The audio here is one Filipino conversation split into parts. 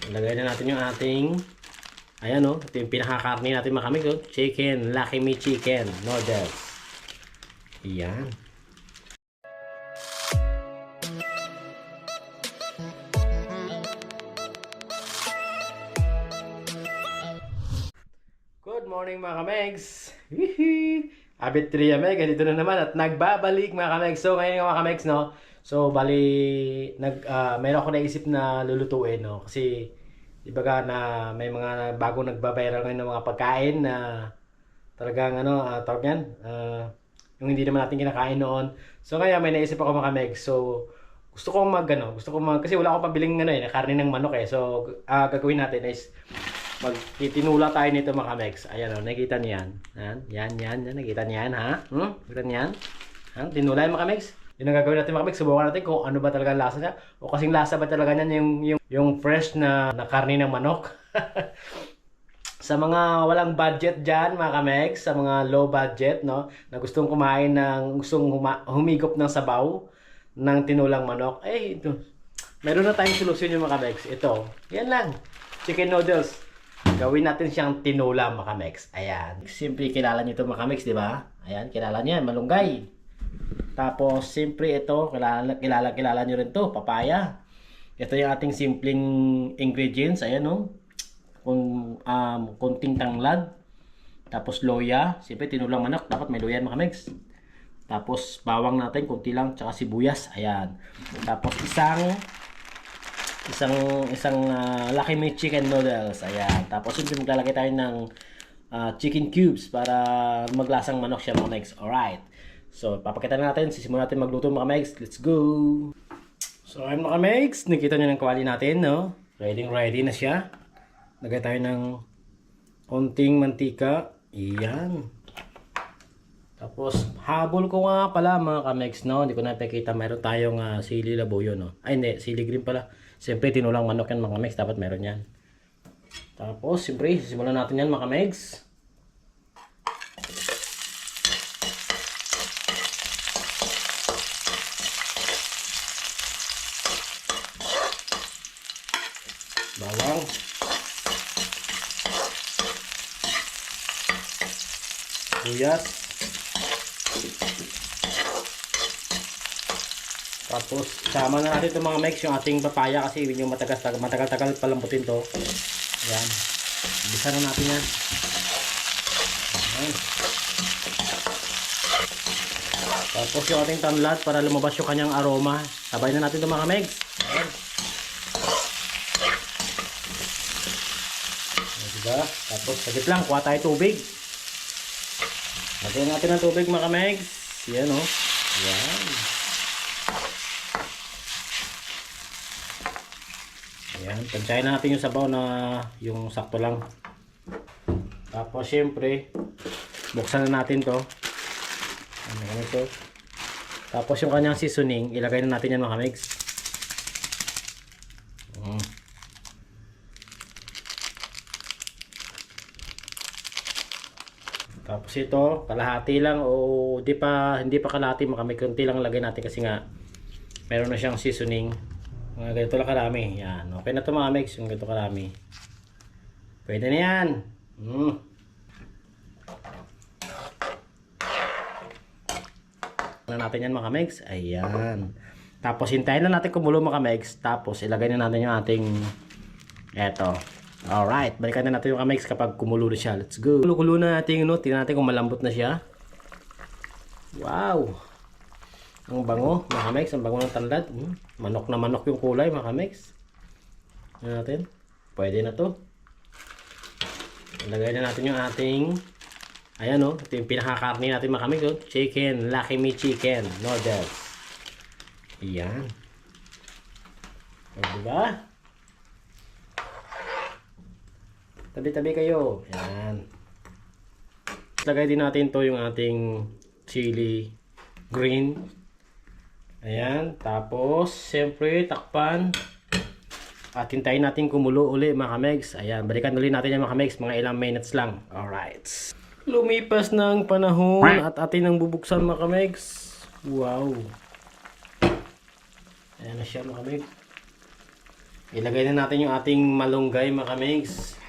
Ilagay na natin yung ating, ayan o, ito yung pinakakarni natin mga kamigs. Chicken, Lucky Me Chicken noodles. Ayan. Good morning mga kamegs! Abit 3 Meg, dito na naman at nagbabalik mga kamegs. So ngayon mga kamegs, no? So bali, meron ako naisip na lulutuin, no? Kasi, ibaga na may mga bagong nagbabiral ngayon ng mga pagkain na talagang tawag yan, yung hindi naman natin kinakain noon. So ngayon may naisip ako mga kamegs. So gusto ko kasi wala akong pabiling karne ng manok eh. So gagawin natin is magtitinula tayo nito mga kamegs. Ayan o, nakikita niyo yan. Yan, nakikita niyo yan ha? Nakikita niyo yan? Tinula yung mga kamegs. Yung gagawin natin mga kamegs, subukan natin kung ano ba talaga lasa niya. O kasing lasa ba talaga niyan yung fresh na karne ng manok. Sa mga walang budget dyan mga kamegs, sa mga low budget, no, na gustong kumain humigop ng sabaw ng tinulang manok, ito. Meron na tayong solusyon yung mga kamegs. Ito, yan lang. Chicken noodles. Gawin natin siyang tinula mga kamegs. Ayan. Simple kilala niyo ito mga kamegs, di ba? Ayan, kilala niyo yan, malunggay. Tapos, simple ito, kilala niyo rin to, papaya. Ito yung ating simpleng ingredients. Ayan, no? Konting tanglad. Tapos, loya. Simple, tinulang manok. Dapat may loya mga kamegs. Tapos, bawang natin, konti lang. Tsaka sibuyas. Ayan. Tapos, isang Lucky Me Chicken noodles. Ayan. Tapos, siyempre maglalagay tayo ng chicken cubes para maglasang manok siya mga kamegs. Alright. So, papakita na natin. Sisimulan natin magluto mga kamegs. Let's go! So, ayun mga kamegs. Nakita nyo ng kawali natin, no? Ready na siya. Lagay tayo ng konting mantika. Iyan. Tapos, habol ko nga pala mga kamegs, no? Hindi ko napakita. Meron tayong sili labuyo, no? Ay, hindi. Sili green pala. Siyempre, tinulang manok yan mga kamegs. Dapat meron yan. Tapos, siyempre, simulan natin yan mga kamegs. Bawang. Sibuyas. Tapos, sama na natin itong mga megs, yung ating papaya kasi yung matagal-tagal palambutin to. Ayan. Bisa na natin yan. Ayan. Tapos yung ating tanglad para lumabas yung kanyang aroma. Sabay na natin itong mga megs. Ayan. Diba? Tapos, sagit lang, kuha tayo tubig. Lagyan natin ng tubig mga kamegs. Yan o. Yan. Ayan. Tansyahin natin yung sabaw na yung sakto lang. Tapos syempre, buksan na natin to. Ano ito? Tapos yung kanyang seasoning, ilagay na natin yan mga kamegs. Tapos ito, kalahati lang o hindi pa kalahati, may konti lang lagay natin kasi nga meron na siyang seasoning. Mga ganito lang karami. Yan. Okay na ito mga mix, yung ganito karami. Pwede na yan. Na natin yan mga mix. Ayan. Tapos hintayin na natin kumulo mga mix. Tapos ilagay na natin yung ating eto. Alright, balikan na natin yung kamegs kapag kumulo na siya. Let's go. Kulo na natin, tingnan natin kung malambot na siya. Wow. Ang bango, mga kamegs. Ang bango ng tanlad. Manok na manok yung kulay, mga kamegs. Tingnan natin. Pwede na to. Ilagay na natin yung ating, ayan o, ito yung pinakakarni natin mga kamegs. Chicken, Lucky Me Chicken noodles. Ayan. O, diba? Tabi-tabi kayo. Ayan. Lagay din natin to yung ating chili green. Ayan. Tapos, siyempre, takpan. At hintayin natin kumulo uli mga kamegs. Ayan. Balikan ulit natin yung mga kamegs. Mga ilang minutes lang. Alright. Lumipas na ang panahon at atin ang bubuksan mga kamegs. Wow. Ayan na siya mga kamegs. Ilagay na natin yung ating malunggay mga kamigs.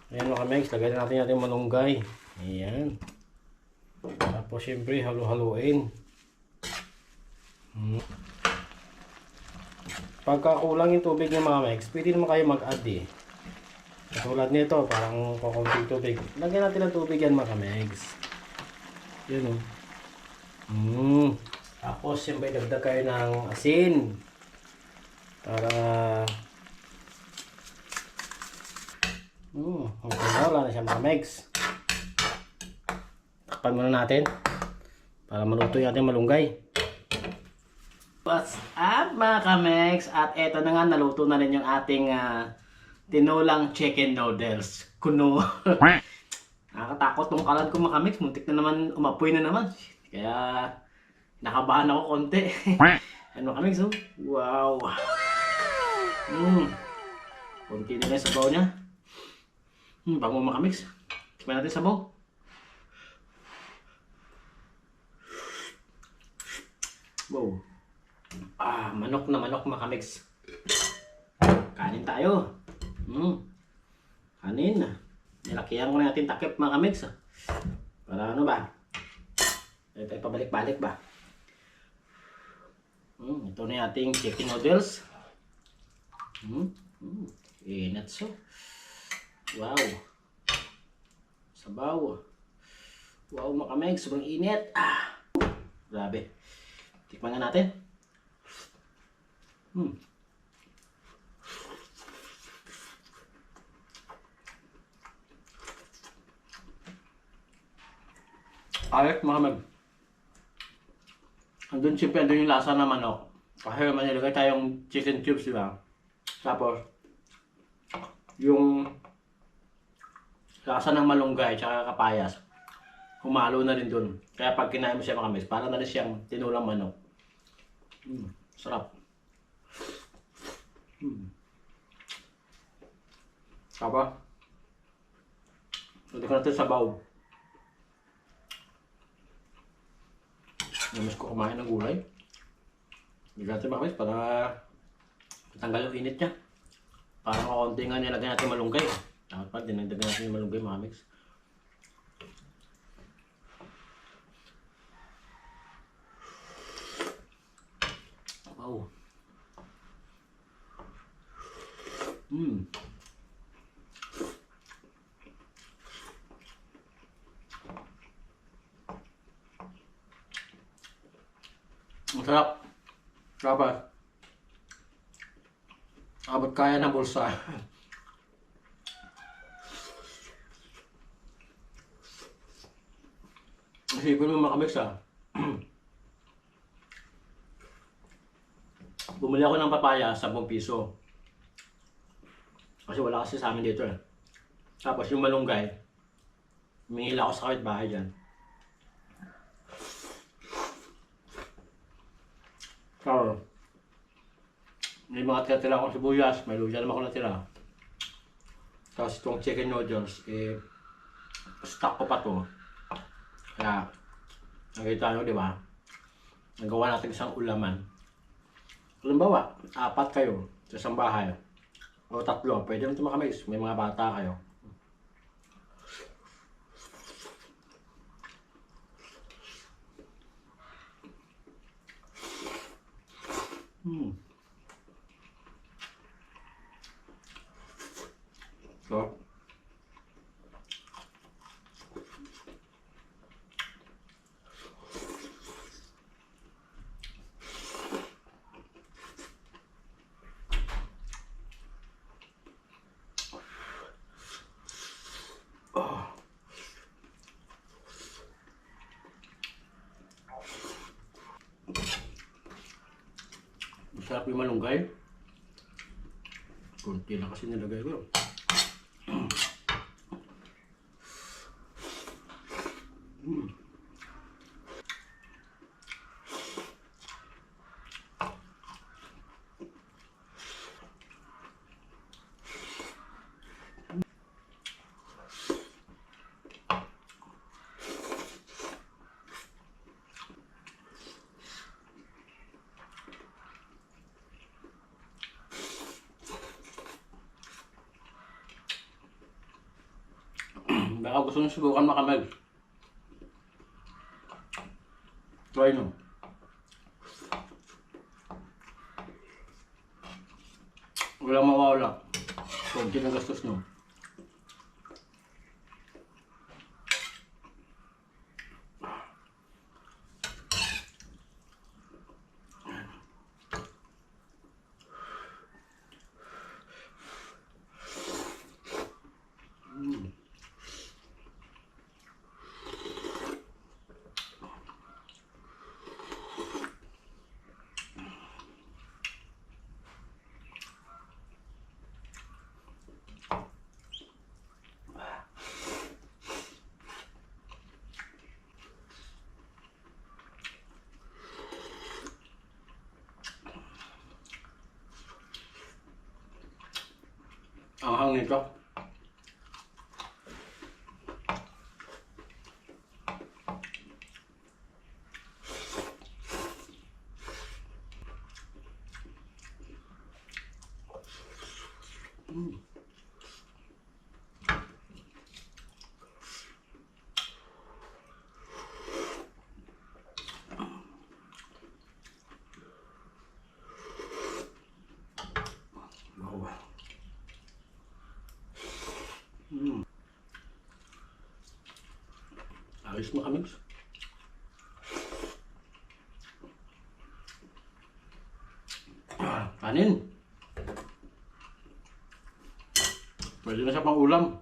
Ayan mga kamigs, lagay na natin yung ating malunggay. Ayan. Tapos syempre halu-haluin. Pagka kulang yung tubig ng mga kamigs, pwede naman kayo mag-add eh. Katulad nito, parang kukunting tubig. Lagyan natin ng tubig yan mga kamigs. Yun o. Tapos siyempre dagdag kayo ng asin. Para okay, wala na siya mga kamigs. Takpan muna natin para maluto yung ating malunggay. What's up mga kamigs? At eto na nga, naluto na rin yung ating tinulang chicken noodles. Kuno. Nakakatakot tong kalan ko mga kamigs. Muntik na naman, umapoy na naman. Kaya nakabahan ako konti. Ano kamigs oh? Wow. Konti na yung sabaw niya. Bango mga kamigs. Tikman natin sabaw. Wow. Manok na manok mga kamigs. Kanin tayo. Kanin. Nilakihan ko na natin takip mga kamigs. Para ano ba? Ito ay pabalik-balik ba? Ito na yung ating chicken noodles. Inat so. Wow. Sabaw. Wow mga kamigs, sobrang init. Grabe. Tikman na natin. Ayos mga kamigs. Andun siyempre, andun yung lasa ng manok. Kasi manilagay tayong chicken cubes, di ba? Tapos, yung lasa ng malunggay tsaka kapayas, humalo na rin dun. Kaya pag kinain mo siya mga kamigs, parang na rin siyang tinulang manok. Sarap. Tapos, pwede ko natin sabaw. Namis ko kumain ng gulay. Bigyan natin mga kamigs para tanggal yung init niya. Para makakunti nga nilagyan natin malunggay. Dapat pa, dinagdagan natin yung malunggay mga kamigs. Wow. Masarap. Dapat. Abot kaya ng bulsa. Isipin mo mga kamigs bumili ako ng papaya, 10 piso. Kasi wala kasi sa amin dito eh. Tapos yung malunggay, humingil ako sa kapitbahay dyan. So, may mga tira-tira akong sibuyas, may luya naman ako natira. Tapos itong chicken noodles, stock ko pa to. Kaya, nakita nyo, di ba? Nagawa natin isang ulaman. Halimbawa, 4 kayo sa isang bahay. O 3, pwede naman ito mga kamigs. May mga bata kayo. So, masarap yung malunggay. Kunti na kasi nilagay ko. Baka gusto nyo subukan mga kameg. Try nyo. Walang mawawala. Kunti ng gastos nyo. Ang hangin nito. Wow. Ayos mo kami. Kanin. Pwede na siya pang ulam.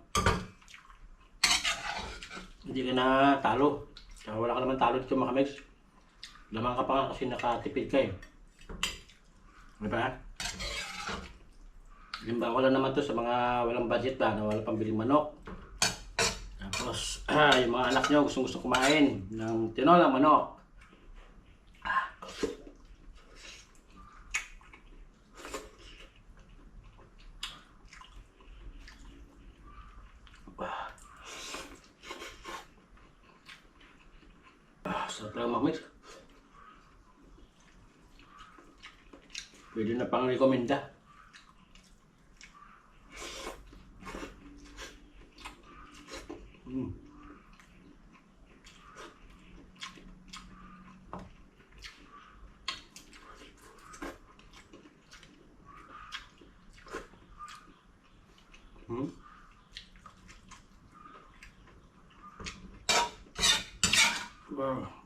Hindi ka na talo. Kaya wala ka naman talo dito mga kamix. Lamang ka pa nga kasi nakatipid ka eh. Diba? Limba ko lang naman to sa mga walang budget ba, na walang pambiling manok. Tapos, yung mga anak nyo gusto kumain ng tinolang manok. Sarap lang mga mix. Pwede na pang rekomenda.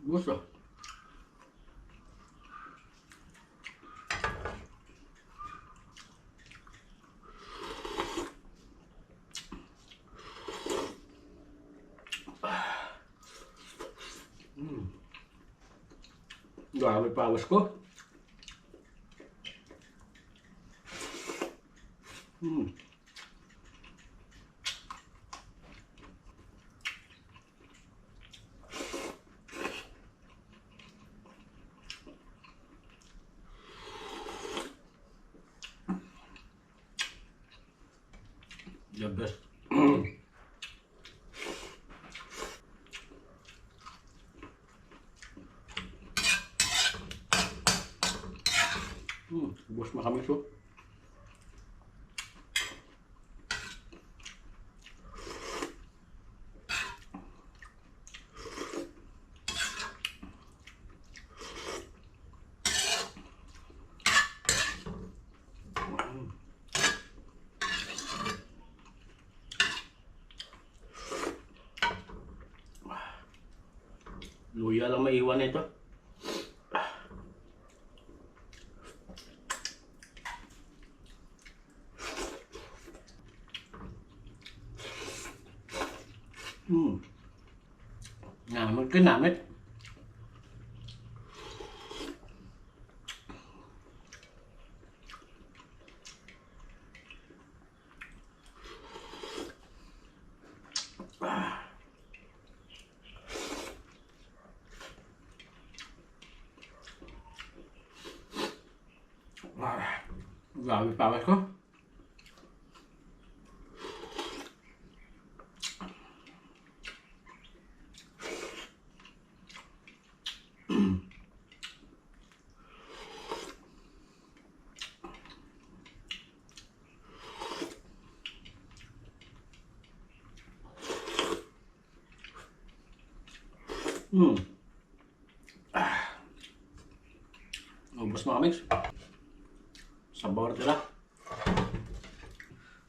Gusto. Grabe pawas ko. The best. Bos makamis ko. Luya lang maiwan ito. Nah, magkinamit. Grabe pawas ko. Ubus mga kamigs. Sabor nila.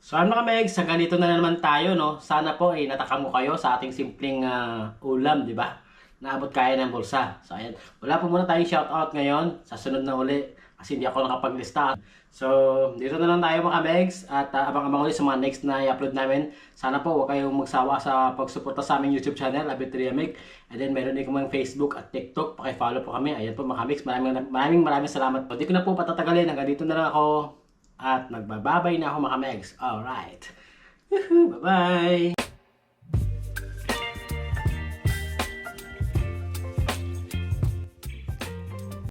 So ano mga kamigs, sa ganito na naman tayo, no? Sana po ay natakam mo kayo sa ating simpleng ulam, di ba? Naabot kaya ng bulsa. So ayan, wala po muna tayong shoutout ngayon. Sa sunod na uli, kasi hindi ako nakapaglista. So dito na lang tayo mga kamigs. At abang-abang ulit sa mga next na i-upload namin. Sana po huwag kayong magsawa sa pagsuporta sa aming YouTube channel, Abit3 Meg. And then meron din kaming Facebook at TikTok. Paki-follow po kami. Ayan po mga kamigs, maraming salamat po. Hindi ko na po patatagalin. Hanggang dito na lang ako. At magbababay na ako mga kamigs. Alright. Bye-bye.